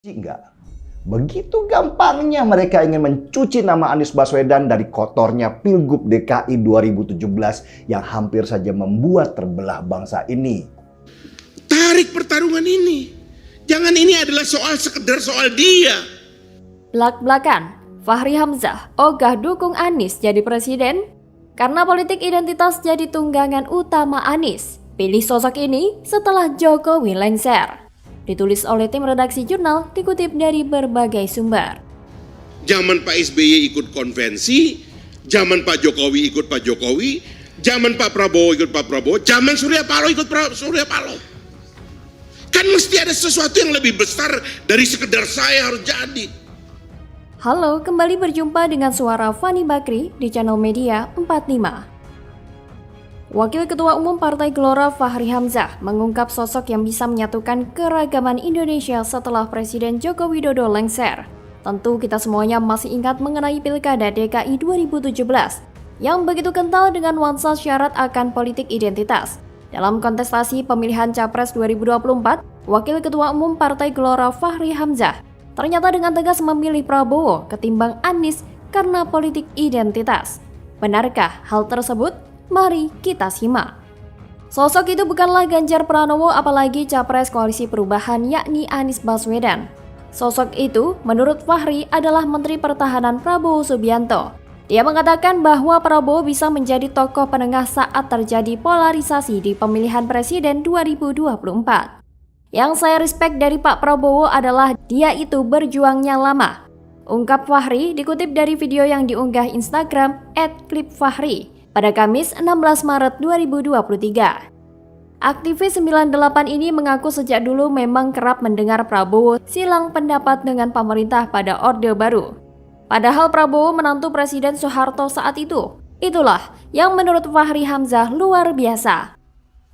Enggak. Begitu gampangnya mereka ingin mencuci nama Anies Baswedan dari kotornya Pilgub DKI 2017 yang hampir saja membuat terbelah bangsa ini. Tarik pertarungan ini. Jangan ini adalah sekedar soal dia. Blak-blakan, Fachri Hamzah ogah dukung Anies jadi presiden karena politik identitas jadi tunggangan utama Anies. Pilih sosok ini setelah Jokowi lengser. Ditulis oleh tim redaksi jurnal, dikutip dari berbagai sumber. Zaman Pak SBY ikut konvensi, zaman Pak Jokowi ikut Pak Jokowi, zaman Pak Prabowo ikut Pak Prabowo, zaman Surya Paloh ikut Surya Paloh. Kan mesti ada sesuatu yang lebih besar dari sekedar saya harus jadi. Halo, kembali berjumpa dengan suara Fani Bakri di channel Media 45. Wakil Ketua Umum Partai Gelora Fachri Hamzah mengungkap sosok yang bisa menyatukan keragaman Indonesia setelah Presiden Joko Widodo lengser. Tentu kita semuanya masih ingat mengenai Pilkada DKI 2017 yang begitu kental dengan nuansa syarat akan politik identitas. Dalam kontestasi pemilihan Capres 2024, Wakil Ketua Umum Partai Gelora Fachri Hamzah ternyata dengan tegas memilih Prabowo ketimbang Anies karena politik identitas. Benarkah hal tersebut? Mari kita simak. Sosok itu bukanlah Ganjar Pranowo apalagi Capres Koalisi Perubahan yakni Anies Baswedan. Sosok itu menurut Fachri adalah Menteri Pertahanan Prabowo Subianto. Dia mengatakan bahwa Prabowo bisa menjadi tokoh penengah saat terjadi polarisasi di pemilihan presiden 2024. Yang saya respect dari Pak Prabowo adalah dia itu berjuangnya lama. Ungkap Fachri dikutip dari video yang diunggah Instagram @klipfachri pada Kamis 16 Maret 2023. Aktivis 98 ini mengaku sejak dulu memang kerap mendengar Prabowo silang pendapat dengan pemerintah pada Orde Baru. Padahal Prabowo menantu Presiden Soeharto saat itu. Itulah yang menurut Fachri Hamzah luar biasa.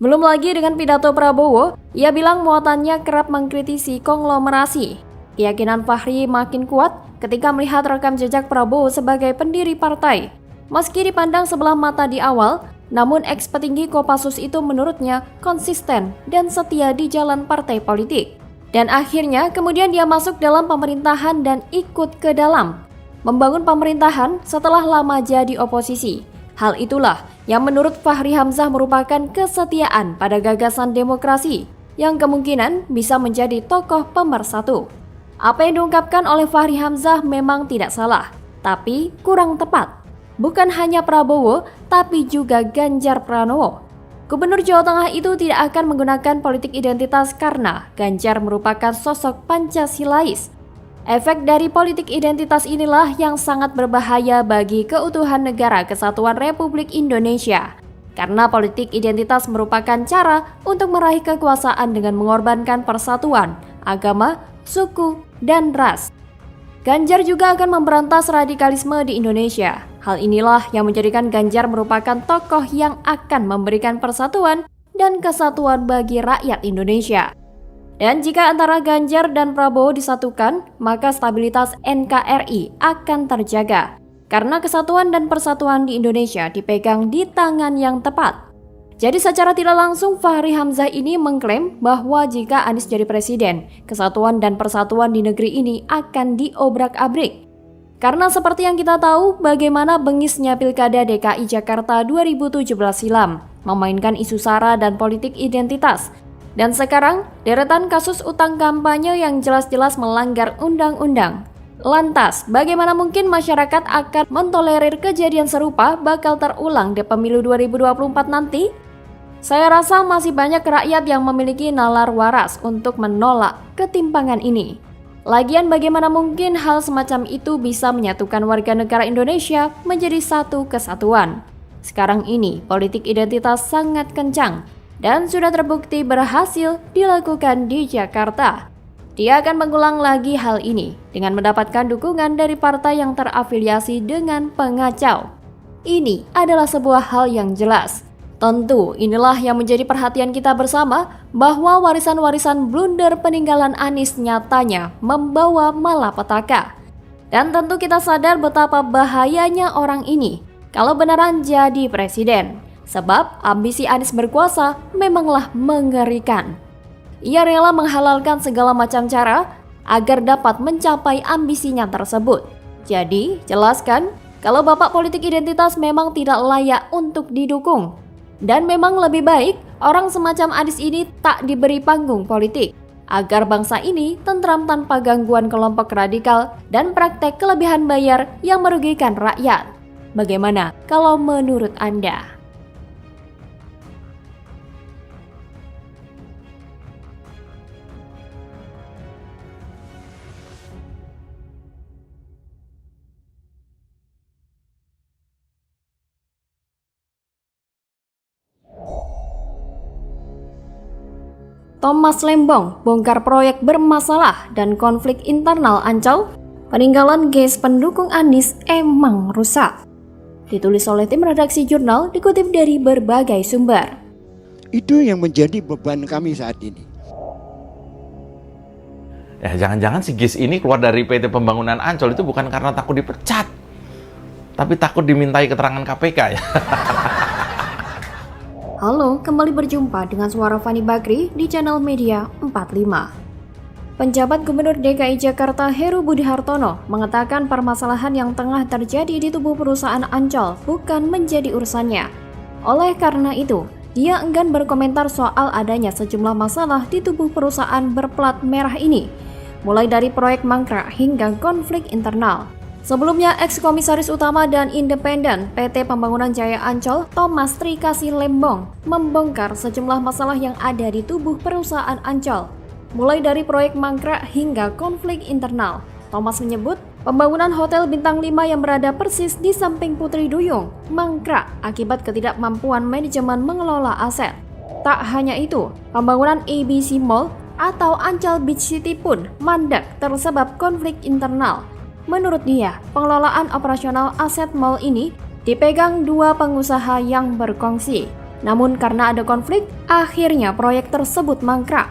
Belum lagi dengan pidato Prabowo, ia bilang muatannya kerap mengkritisi konglomerasi. Keyakinan Fachri makin kuat ketika melihat rekam jejak Prabowo sebagai pendiri partai. Meski dipandang sebelah mata di awal, namun ex-petinggi Kopassus itu menurutnya konsisten dan setia di jalan partai politik. Dan akhirnya kemudian dia masuk dalam pemerintahan dan ikut ke dalam membangun pemerintahan setelah lama jadi oposisi. Hal itulah yang menurut Fachri Hamzah merupakan kesetiaan pada gagasan demokrasi yang kemungkinan bisa menjadi tokoh pemersatu. Apa yang diungkapkan oleh Fachri Hamzah memang tidak salah, tapi kurang tepat. Bukan hanya Prabowo, tapi juga Ganjar Pranowo. Gubernur Jawa Tengah itu tidak akan menggunakan politik identitas karena Ganjar merupakan sosok Pancasilais. Efek dari politik identitas inilah yang sangat berbahaya bagi keutuhan negara kesatuan Republik Indonesia. Karena politik identitas merupakan cara untuk meraih kekuasaan dengan mengorbankan persatuan, agama, suku, dan ras. Ganjar juga akan memberantas radikalisme di Indonesia. Hal inilah yang menjadikan Ganjar merupakan tokoh yang akan memberikan persatuan dan kesatuan bagi rakyat Indonesia. Dan jika antara Ganjar dan Prabowo disatukan, maka stabilitas NKRI akan terjaga. Karena kesatuan dan persatuan di Indonesia dipegang di tangan yang tepat. Jadi secara tidak langsung Fachri Hamzah ini mengklaim bahwa jika Anies jadi presiden, kesatuan dan persatuan di negeri ini akan diobrak-abrik. Karena seperti yang kita tahu bagaimana bengisnya Pilkada DKI Jakarta 2017 silam, memainkan isu SARA dan politik identitas. Dan sekarang, deretan kasus utang kampanye yang jelas-jelas melanggar undang-undang. Lantas, bagaimana mungkin masyarakat akan mentolerir kejadian serupa bakal terulang di pemilu 2024 nanti? Saya rasa masih banyak rakyat yang memiliki nalar waras untuk menolak ketimpangan ini. Lagian bagaimana mungkin hal semacam itu bisa menyatukan warga negara Indonesia menjadi satu kesatuan? Sekarang ini politik identitas sangat kencang dan sudah terbukti berhasil dilakukan di Jakarta. Dia akan mengulang lagi hal ini dengan mendapatkan dukungan dari partai yang terafiliasi dengan pengacau. Ini adalah sebuah hal yang jelas. Tentu inilah yang menjadi perhatian kita bersama bahwa warisan-warisan blunder peninggalan Anies nyatanya membawa malapetaka. Dan tentu kita sadar betapa bahayanya orang ini kalau beneran jadi presiden. Sebab ambisi Anies berkuasa memanglah mengerikan. Ia rela menghalalkan segala macam cara agar dapat mencapai ambisinya tersebut. Jadi, jelaskan kalau Bapak politik identitas memang tidak layak untuk didukung. Dan memang lebih baik orang semacam Anies ini tak diberi panggung politik, agar bangsa ini tentram tanpa gangguan kelompok radikal dan praktek kelebihan bayar yang merugikan rakyat. Bagaimana kalau menurut Anda? Thomas Lembong bongkar proyek bermasalah dan konflik internal Ancol. Peninggalan GES pendukung Anies emang rusak. Ditulis oleh tim redaksi jurnal, dikutip dari berbagai sumber. Itu yang menjadi beban kami saat ini. Ya, jangan-jangan si GIS ini keluar dari PT Pembangunan Ancol itu bukan karena takut dipecat, tapi takut dimintai keterangan KPK ya. Halo, kembali berjumpa dengan suara Fani Bakri di channel Media 45. Penjabat Gubernur DKI Jakarta Heru Budi Hartono mengatakan permasalahan yang tengah terjadi di tubuh perusahaan Ancol bukan menjadi urusannya. Oleh karena itu, dia enggan berkomentar soal adanya sejumlah masalah di tubuh perusahaan berplat merah ini, mulai dari proyek mangkrak hingga konflik internal. Sebelumnya, Eks-Komisaris Utama dan Independen PT Pembangunan Jaya Ancol, Thomas Trikasih Lembong, membongkar sejumlah masalah yang ada di tubuh perusahaan Ancol, mulai dari proyek mangkrak hingga konflik internal. Thomas menyebut, pembangunan Hotel Bintang 5 yang berada persis di samping Putri Duyung mangkrak akibat ketidakmampuan manajemen mengelola aset. Tak hanya itu, pembangunan ABC Mall atau Ancol Beach City pun mandek tersebab konflik internal. Menurut dia, pengelolaan operasional aset mall ini dipegang dua pengusaha yang berkongsi. Namun karena ada konflik, akhirnya proyek tersebut mangkrak.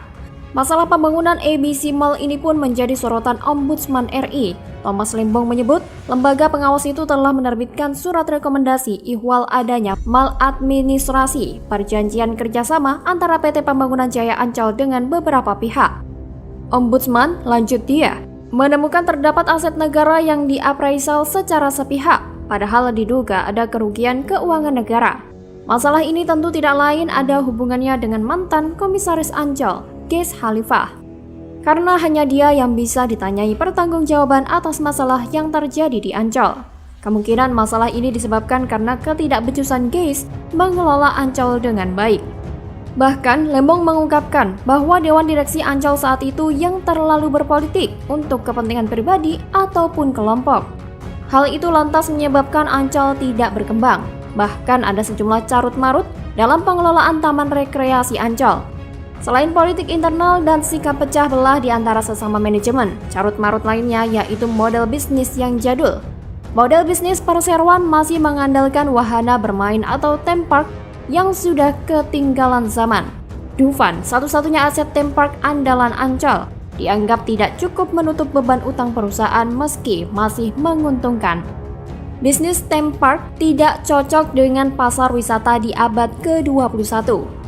Masalah pembangunan ABC Mall ini pun menjadi sorotan Ombudsman RI. Thomas Lembong menyebut, lembaga pengawas itu telah menerbitkan surat rekomendasi ihwal adanya maladministrasi perjanjian kerjasama antara PT Pembangunan Jaya Ancol dengan beberapa pihak. Ombudsman, lanjut dia, menemukan terdapat aset negara yang diapraisal secara sepihak, padahal diduga ada kerugian keuangan negara. Masalah ini tentu tidak lain ada hubungannya dengan mantan Komisaris Ancol, GES Khalifah. Karena hanya dia yang bisa ditanyai pertanggungjawaban atas masalah yang terjadi di Ancol. Kemungkinan masalah ini disebabkan karena ketidakbecusan GES mengelola Ancol dengan baik. Bahkan, Lembong mengungkapkan bahwa Dewan Direksi Ancol saat itu yang terlalu berpolitik untuk kepentingan pribadi ataupun kelompok. Hal itu lantas menyebabkan Ancol tidak berkembang. Bahkan ada sejumlah carut-marut dalam pengelolaan Taman Rekreasi Ancol. Selain politik internal dan sikap pecah belah di antara sesama manajemen, carut-marut lainnya yaitu model bisnis yang jadul. Model bisnis perseroan masih mengandalkan wahana bermain atau theme park yang sudah ketinggalan zaman. Dufan, satu-satunya aset theme park andalan Ancol, dianggap tidak cukup menutup beban utang perusahaan meski masih menguntungkan. Bisnis theme park tidak cocok dengan pasar wisata di abad ke-21.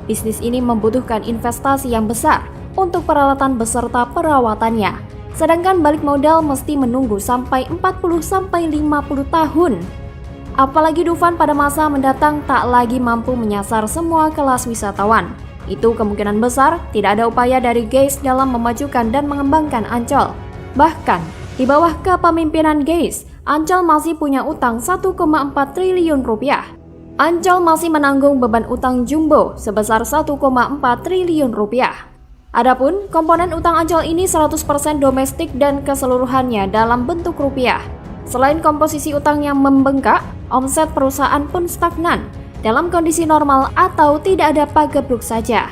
Bisnis ini membutuhkan investasi yang besar untuk peralatan beserta perawatannya. Sedangkan balik modal mesti menunggu sampai 40-50 tahun. Apalagi Dufan pada masa mendatang tak lagi mampu menyasar semua kelas wisatawan. Itu kemungkinan besar tidak ada upaya dari GES dalam memajukan dan mengembangkan Ancol. Bahkan, di bawah kepemimpinan GES, Ancol masih punya utang 1,4 triliun rupiah. Ancol masih menanggung beban utang jumbo sebesar 1,4 triliun rupiah. Adapun komponen utang Ancol ini 100% domestik dan keseluruhannya dalam bentuk rupiah. Selain komposisi utang yang membengkak, omset perusahaan pun stagnan dalam kondisi normal atau tidak ada pagebluk saja.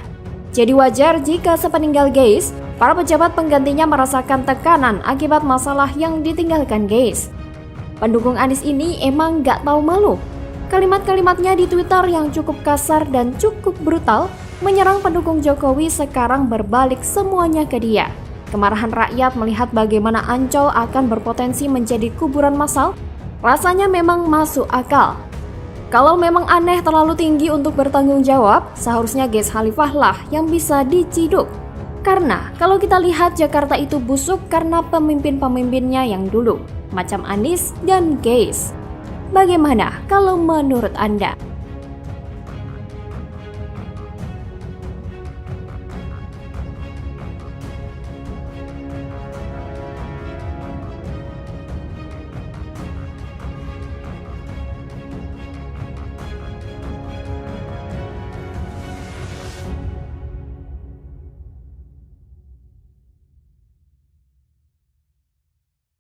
Jadi wajar jika sepeninggal GES, para pejabat penggantinya merasakan tekanan akibat masalah yang ditinggalkan GES. Pendukung Anies ini emang gak tahu malu. Kalimat-kalimatnya di Twitter yang cukup kasar dan cukup brutal menyerang pendukung Jokowi sekarang berbalik semuanya ke dia. Kemarahan rakyat melihat bagaimana Ancol akan berpotensi menjadi kuburan massal, rasanya memang masuk akal. Kalau memang aneh terlalu tinggi untuk bertanggung jawab, seharusnya GES Khalifah lah yang bisa diciduk. Karena kalau kita lihat Jakarta itu busuk karena pemimpin-pemimpinnya yang dulu, macam Anies dan Gais. Bagaimana kalau menurut Anda?